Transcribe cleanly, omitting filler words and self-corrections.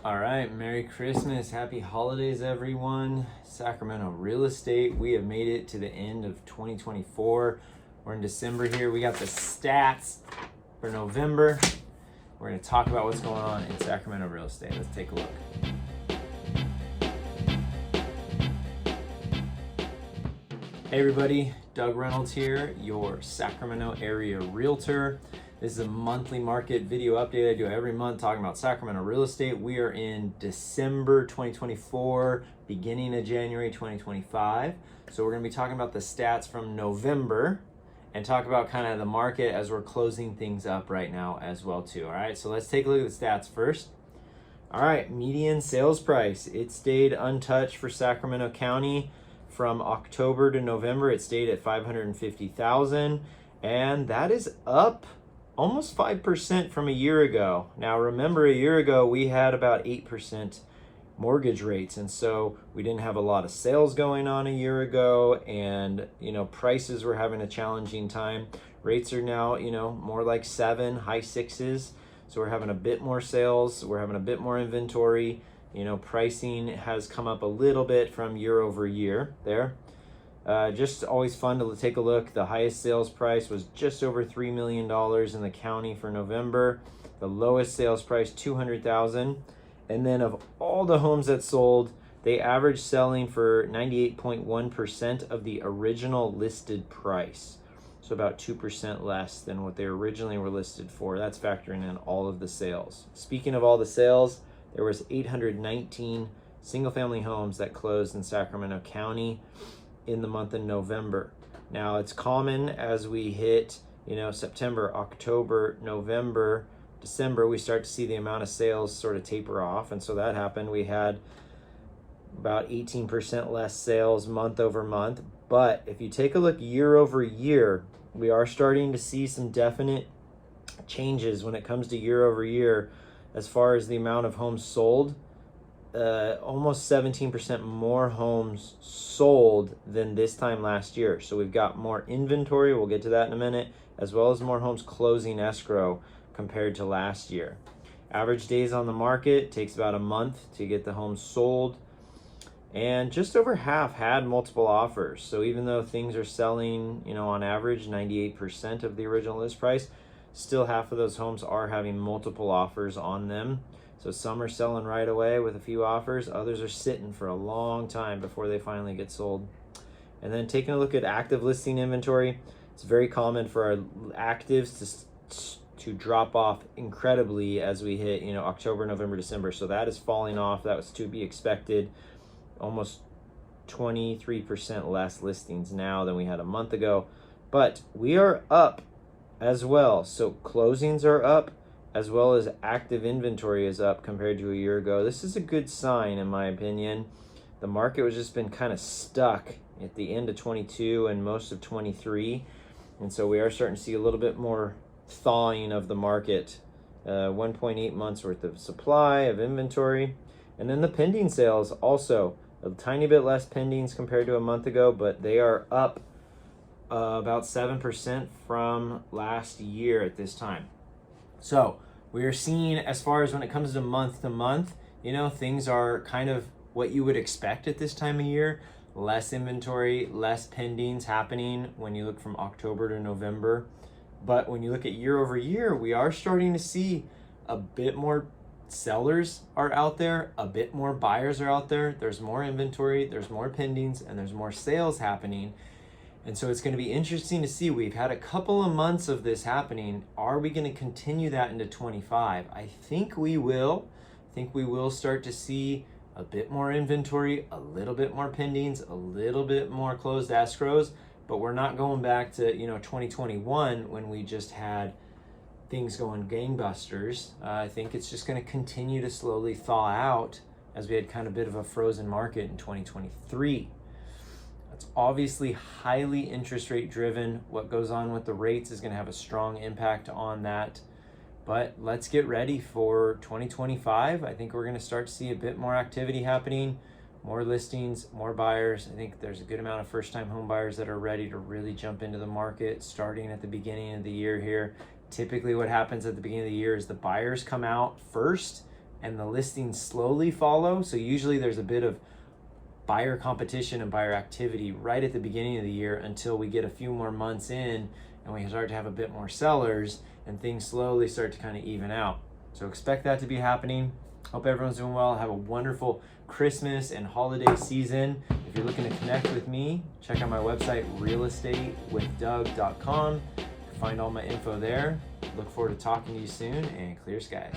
All right, Merry Christmas, Happy Holidays, everyone. Sacramento Real Estate, we have made it to the end of 2024. We're in December here. We got the stats for November. We're going to talk about what's going on in Sacramento Real Estate. Let's take a look. Hey everybody, Doug Reynolds here, your Sacramento area realtor. This is a monthly market video update I do every month talking about Sacramento real estate. We are in December 2024, beginning of January 2025. So we're going to be talking about the stats from November and talk about kind of the market as we're closing things up right now as well too. All right, so let's take a look at the stats first. All right, median sales price. It stayed untouched for Sacramento County. From October to November, it stayed at $550,000, and that is up almost 5% from a year ago. Now, remember, a year ago we had about 8% mortgage rates, and so we didn't have a lot of sales going on a year ago, and prices were having a challenging time. Rates are now more like 7, high 6s, so we're having a bit more sales, we're having a bit more inventory. Pricing has come up a little bit from year over year there. Just always fun to take a look. The highest sales price was just over $3 million in the county for November. The lowest sales price, $200,000. And then of all the homes that sold, they averaged selling for 98.1% of the original listed price. So about 2% less than what they originally were listed for. That's factoring in all of the sales. Speaking of all the sales, there was 819 single-family homes that closed in Sacramento County in the month of November. Now, it's common as we hit, September, October, November, December, we start to see the amount of sales sort of taper off. And so that happened. We had about 18% less sales month over month. But if you take a look year over year, we are starting to see some definite changes when it comes to year over year. As far as the amount of homes sold, almost 17% more homes sold than this time last year. So we've got more inventory, we'll get to that in a minute, as well as more homes closing escrow compared to last year. Average days on the market takes about a month to get the homes sold, and just over half had multiple offers. So even though things are selling, on average 98% of the original list price, still half of those homes are having multiple offers on them. So some are selling right away with a few offers, others are sitting for a long time before they finally get sold. And then taking a look at active listing inventory, it's very common for our actives to drop off incredibly as we hit October, November, December. So that is falling off. That was to be expected. Almost 23% less listings now than we had a month ago, but we are up as well. So closings are up, as well as active inventory is up compared to a year ago. This is a good sign, in my opinion. The market was just been kind of stuck at the end of 22 and most of 23. And so we are starting to see a little bit more thawing of the market. 1.8 months worth of supply of inventory. And then the pending sales also, a tiny bit less pendings compared to a month ago, but they are up about 7% from last year at this time. So we are seeing, as far as when it comes to month, things are kind of what you would expect at this time of year. Less inventory, less pendings happening when you look from October to November. But when you look at year over year, we are starting to see a bit more sellers are out there, a bit more buyers are out there. There's more inventory, there's more pendings, and there's more sales happening. And so it's going to be interesting to see. We've had a couple of months of this happening. Are we going to continue that into 25? I think we will. I think we will start to see a bit more inventory, a little bit more pendings, a little bit more closed escrows, but we're not going back to 2021 when we just had things going gangbusters. I think it's just going to continue to slowly thaw out as we had kind of a bit of a frozen market in 2023. It's obviously highly interest rate driven. What goes on with the rates is going to have a strong impact on that. But let's get ready for 2025. I think we're going to start to see a bit more activity happening, more listings, more buyers. I think there's a good amount of first-time home buyers that are ready to really jump into the market starting at the beginning of the year here. Typically what happens at the beginning of the year is the buyers come out first, and the listings slowly follow. So usually there's a bit of buyer competition and buyer activity right at the beginning of the year until we get a few more months in and we start to have a bit more sellers and things slowly start to kind of even out. So expect that to be happening. Hope everyone's doing well. Have a wonderful Christmas and holiday season. If you're looking to connect with me, check out my website, realestatewithdoug.com. Find all my info there. Look forward to talking to you soon, and clear skies.